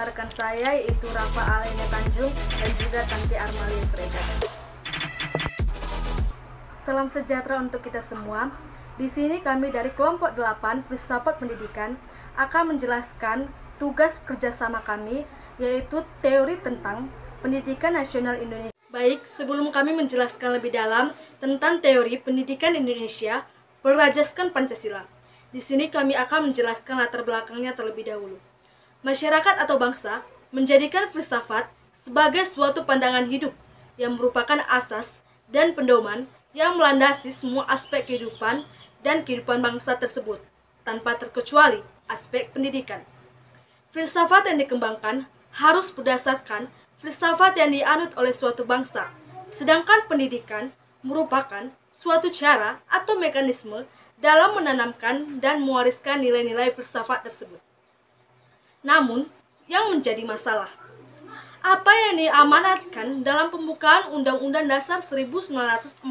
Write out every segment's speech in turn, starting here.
bersama rekan saya yaitu Rafa Alenia Tanjung dan juga Tangki Armalia Fregat. Salam sejahtera untuk kita semua. Di sini kami dari kelompok 8 Filsafat Pendidikan akan menjelaskan tugas kerjasama kami yaitu teori tentang pendidikan nasional Indonesia. Baik, sebelum kami menjelaskan lebih dalam tentang teori pendidikan Indonesia berajaskan Pancasila. Di sini kami akan menjelaskan latar belakangnya terlebih dahulu. Masyarakat atau bangsa menjadikan filsafat sebagai suatu pandangan hidup yang merupakan asas dan pedoman yang melandasi semua aspek kehidupan dan kehidupan bangsa tersebut, tanpa terkecuali aspek pendidikan. Filsafat yang dikembangkan harus berdasarkan filsafat yang dianut oleh suatu bangsa, sedangkan pendidikan merupakan suatu cara atau mekanisme dalam menanamkan dan mewariskan nilai-nilai filsafat tersebut. Namun, yang menjadi masalah, apa yang diamanatkan dalam pembukaan Undang-Undang Dasar 1945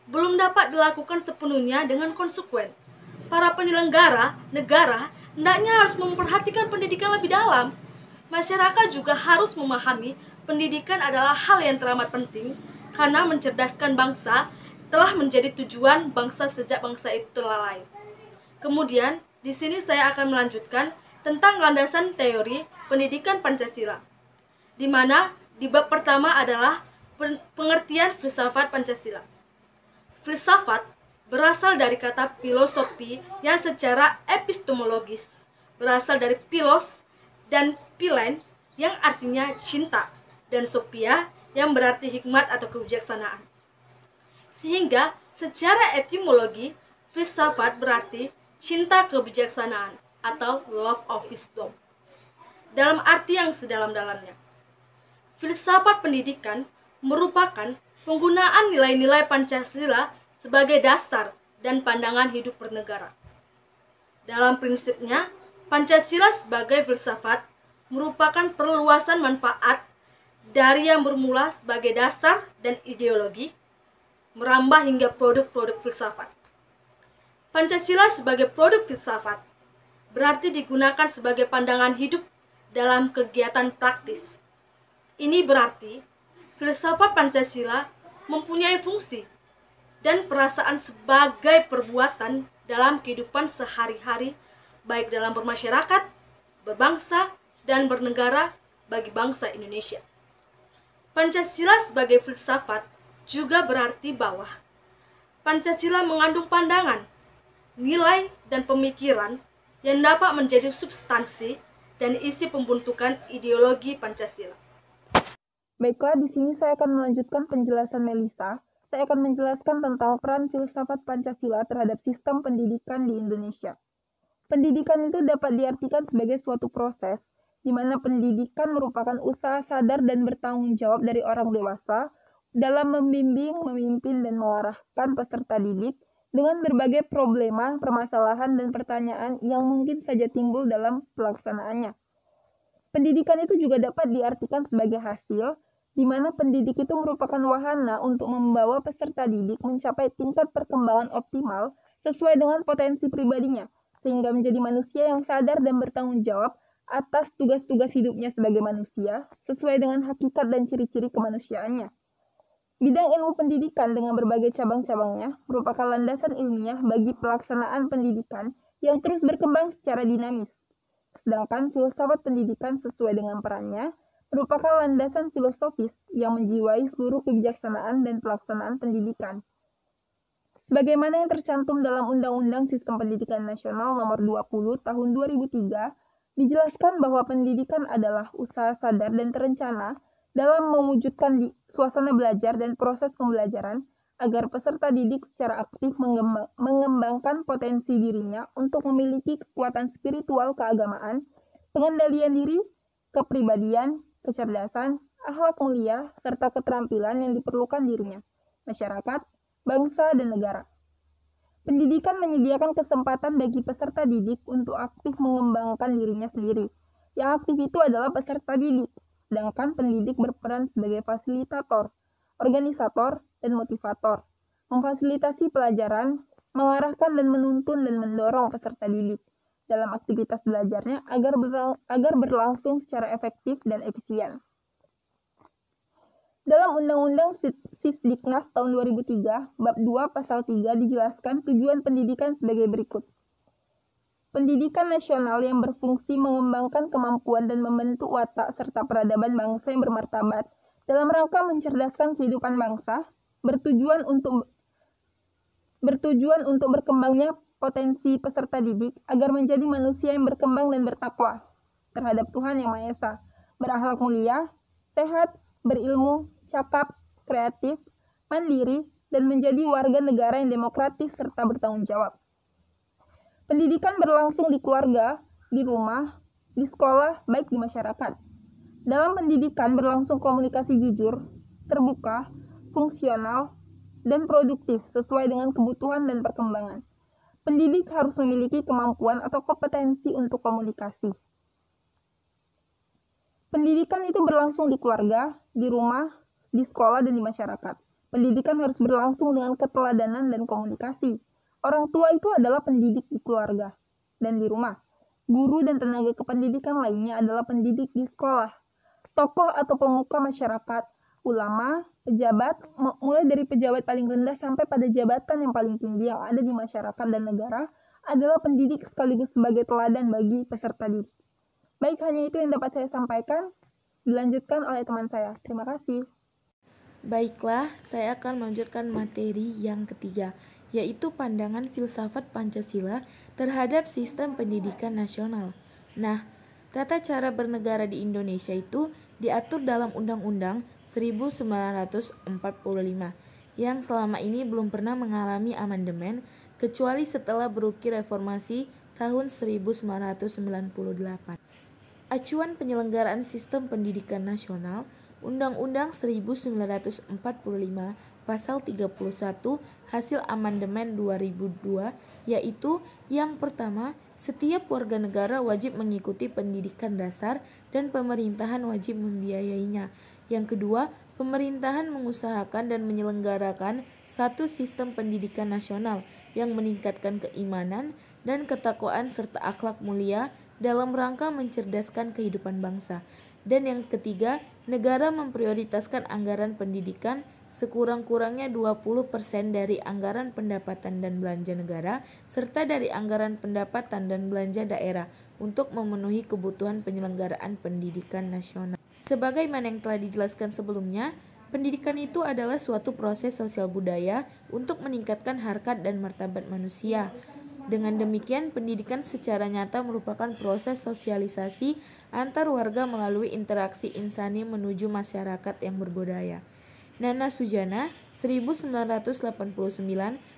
belum dapat dilakukan sepenuhnya dengan konsekuen. Para penyelenggara negara hendaknya harus memperhatikan pendidikan lebih dalam. Masyarakat juga harus memahami pendidikan adalah hal yang teramat penting karena mencerdaskan bangsa telah menjadi tujuan bangsa sejak bangsa itu telah lahir. Kemudian, di sini saya akan melanjutkan tentang landasan teori pendidikan Pancasila, di mana di bab pertama adalah pengertian filsafat Pancasila. Filsafat berasal dari kata filosofi yang secara epistemologis berasal dari philos dan philen yang artinya cinta dan sophia yang berarti hikmat atau kebijaksanaan. Sehingga secara etimologi filsafat berarti cinta kebijaksanaan atau love of wisdom. Dalam arti yang sedalam-dalamnya, filsafat pendidikan merupakan penggunaan nilai-nilai Pancasila sebagai dasar dan pandangan hidup bernegara. Dalam prinsipnya, Pancasila sebagai filsafat merupakan perluasan manfaat dari yang bermula sebagai dasar dan ideologi, merambah hingga produk-produk filsafat. Pancasila sebagai produk filsafat berarti digunakan sebagai pandangan hidup dalam kegiatan praktis. Ini berarti filsafat Pancasila mempunyai fungsi dan perasaan sebagai perbuatan dalam kehidupan sehari-hari, baik dalam bermasyarakat, berbangsa, dan bernegara bagi bangsa Indonesia. Pancasila sebagai filsafat juga berarti bahwa Pancasila mengandung pandangan, nilai, dan pemikiran yang dapat menjadi substansi dan isi pembentukan ideologi Pancasila. Baiklah, di sini saya akan melanjutkan penjelasan Melisa. Saya akan menjelaskan tentang peran filsafat Pancasila terhadap sistem pendidikan di Indonesia. Pendidikan itu dapat diartikan sebagai suatu proses di mana pendidikan merupakan usaha sadar dan bertanggung jawab dari orang dewasa dalam membimbing, memimpin, dan mengarahkan peserta didik dengan berbagai problema, permasalahan, dan pertanyaan yang mungkin saja timbul dalam pelaksanaannya. Pendidikan itu juga dapat diartikan sebagai hasil, di mana pendidik itu merupakan wahana untuk membawa peserta didik mencapai tingkat perkembangan optimal sesuai dengan potensi pribadinya, sehingga menjadi manusia yang sadar dan bertanggung jawab atas tugas-tugas hidupnya sebagai manusia, sesuai dengan hakikat dan ciri-ciri kemanusiaannya. Bidang ilmu pendidikan dengan berbagai cabang-cabangnya merupakan landasan ilmiah bagi pelaksanaan pendidikan yang terus berkembang secara dinamis. Sedangkan filsafat pendidikan sesuai dengan perannya merupakan landasan filosofis yang menjiwai seluruh kebijaksanaan dan pelaksanaan pendidikan. Sebagaimana yang tercantum dalam Undang-Undang Sistem Pendidikan Nasional Nomor 20 Tahun 2003, dijelaskan bahwa pendidikan adalah usaha sadar dan terencana dalam mewujudkan suasana belajar dan proses pembelajaran agar peserta didik secara aktif mengembangkan potensi dirinya untuk memiliki kekuatan spiritual keagamaan, pengendalian diri, kepribadian, kecerdasan, akhlak mulia, serta keterampilan yang diperlukan dirinya, masyarakat, bangsa, dan negara. Pendidikan menyediakan kesempatan bagi peserta didik untuk aktif mengembangkan dirinya sendiri. Yang aktif itu adalah peserta didik, sedangkan pendidik berperan sebagai fasilitator, organisator, dan motivator, memfasilitasi pelajaran, mengarahkan dan menuntun dan mendorong peserta didik, dalam aktivitas belajarnya agar berlangsung secara efektif dan efisien. Dalam Undang-Undang Sisdiknas tahun 2003, Bab 2 Pasal 3 dijelaskan tujuan pendidikan sebagai berikut. Pendidikan nasional yang berfungsi mengembangkan kemampuan dan membentuk watak serta peradaban bangsa yang bermartabat dalam rangka mencerdaskan kehidupan bangsa, bertujuan untuk berkembangnya potensi peserta didik agar menjadi manusia yang berkembang dan bertakwa terhadap Tuhan Yang Maha Esa, berakhlak mulia, sehat, berilmu, cakap, kreatif, mandiri, dan menjadi warga negara yang demokratis serta bertanggung jawab. Pendidikan berlangsung di keluarga, di rumah, di sekolah, baik di masyarakat. Dalam pendidikan berlangsung komunikasi jujur, terbuka, fungsional, dan produktif sesuai dengan kebutuhan dan perkembangan. Pendidik harus memiliki kemampuan atau kompetensi untuk komunikasi. Pendidikan itu berlangsung di keluarga, di rumah, di sekolah, dan di masyarakat. Pendidikan harus berlangsung dengan keteladanan dan komunikasi. Orang tua itu adalah pendidik di keluarga dan di rumah. Guru dan tenaga kependidikan lainnya adalah pendidik di sekolah. Tokoh atau pemuka masyarakat, ulama, pejabat, mulai dari pejabat paling rendah sampai pada jabatan yang paling tinggi yang ada di masyarakat dan negara, adalah pendidik sekaligus sebagai teladan bagi peserta didik. Baik, hanya itu yang dapat saya sampaikan. Dilanjutkan oleh teman saya. Terima kasih. Baiklah, saya akan melanjutkan materi yang ketiga, yaitu pandangan filsafat Pancasila terhadap sistem pendidikan nasional. Nah, tata cara bernegara di Indonesia itu diatur dalam Undang-Undang 1945 yang selama ini belum pernah mengalami amandemen kecuali setelah berukir reformasi tahun 1998. Acuan penyelenggaraan sistem pendidikan nasional Undang-Undang 1945 Pasal 31 hasil amandemen 2002, yaitu yang pertama, setiap warga negara wajib mengikuti pendidikan dasar dan pemerintahan wajib membiayainya. Yang kedua, pemerintahan mengusahakan dan menyelenggarakan satu sistem pendidikan nasional yang meningkatkan keimanan dan ketakwaan serta akhlak mulia dalam rangka mencerdaskan kehidupan bangsa. Dan yang ketiga, negara memprioritaskan anggaran pendidikan sekurang-kurangnya 20% dari anggaran pendapatan dan belanja negara serta dari anggaran pendapatan dan belanja daerah untuk memenuhi kebutuhan penyelenggaraan pendidikan nasional. Sebagaimana yang telah dijelaskan sebelumnya, pendidikan itu adalah suatu proses sosial budaya untuk meningkatkan harkat dan martabat manusia. Dengan demikian, pendidikan secara nyata merupakan proses sosialisasi antar warga melalui interaksi insani menuju masyarakat yang berbudaya. Nana Sujana 1989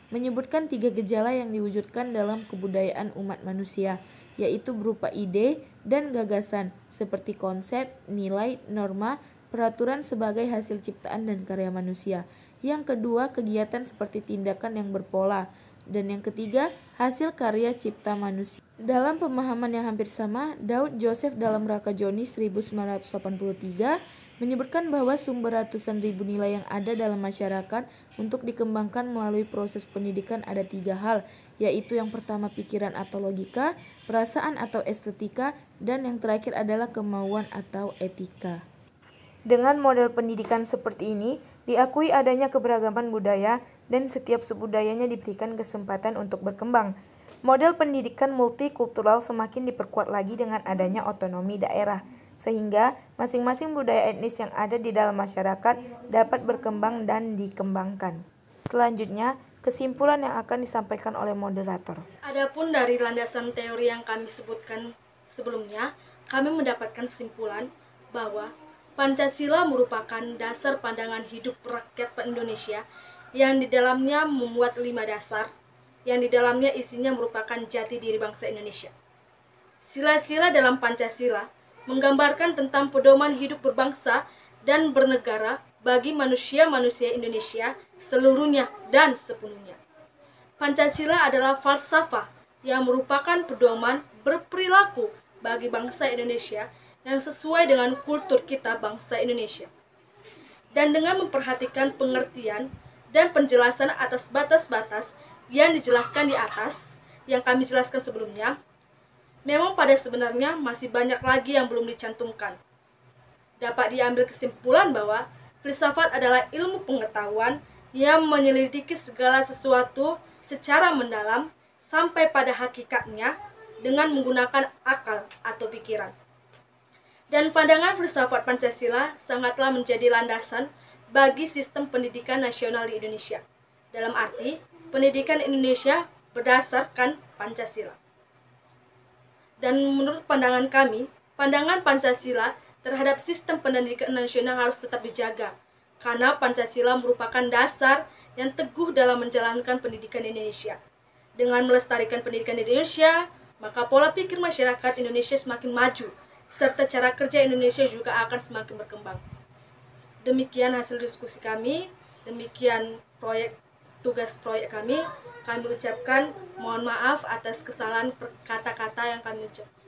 menyebutkan 3 gejala yang diwujudkan dalam kebudayaan umat manusia, yaitu berupa ide dan gagasan seperti konsep, nilai, norma, peraturan sebagai hasil ciptaan dan karya manusia. Yang kedua, kegiatan seperti tindakan yang berpola. Dan yang ketiga, hasil karya cipta manusia. Dalam pemahaman yang hampir sama, Daud Joseph dalam Rakajoni 1983 menyebutkan bahwa sumber ratusan ribu nilai yang ada dalam masyarakat untuk dikembangkan melalui proses pendidikan ada 3 hal, yaitu yang pertama pikiran atau logika, perasaan atau estetika, dan yang terakhir adalah kemauan atau etika. Dengan model pendidikan seperti ini, diakui adanya keberagaman budaya dan setiap subbudayanya diberikan kesempatan untuk berkembang. Model pendidikan multikultural semakin diperkuat lagi dengan adanya otonomi daerah, sehingga masing-masing budaya etnis yang ada di dalam masyarakat dapat berkembang dan dikembangkan. Selanjutnya, kesimpulan yang akan disampaikan oleh moderator. Adapun dari landasan teori yang kami sebutkan sebelumnya, kami mendapatkan kesimpulan bahwa Pancasila merupakan dasar pandangan hidup rakyat Indonesia yang di dalamnya memuat 5 dasar, yang di dalamnya isinya merupakan jati diri bangsa Indonesia. Sila-sila dalam Pancasila menggambarkan tentang pedoman hidup berbangsa dan bernegara bagi manusia-manusia Indonesia seluruhnya dan sepenuhnya. Pancasila adalah falsafah yang merupakan pedoman berperilaku bagi bangsa Indonesia yang sesuai dengan kultur kita bangsa Indonesia. Dan dengan memperhatikan pengertian dan penjelasan atas batas-batas yang dijelaskan di atas, yang kami jelaskan sebelumnya, memang pada sebenarnya masih banyak lagi yang belum dicantumkan. Dapat diambil kesimpulan bahwa filsafat adalah ilmu pengetahuan yang menyelidiki segala sesuatu secara mendalam sampai pada hakikatnya dengan menggunakan akal atau pikiran. Dan pandangan filsafat Pancasila sangatlah menjadi landasan bagi sistem pendidikan nasional di Indonesia. Dalam arti, pendidikan Indonesia berdasarkan Pancasila. Dan menurut pandangan kami, pandangan Pancasila terhadap sistem pendidikan nasional harus tetap dijaga, karena Pancasila merupakan dasar yang teguh dalam menjalankan pendidikan Indonesia. Dengan melestarikan pendidikan Indonesia, maka pola pikir masyarakat Indonesia semakin maju, serta cara kerja Indonesia juga akan semakin berkembang. Demikian hasil diskusi kami, demikian tugas proyek kami. Kami ucapkan mohon maaf atas kesalahan kata-kata yang kami ucapkan.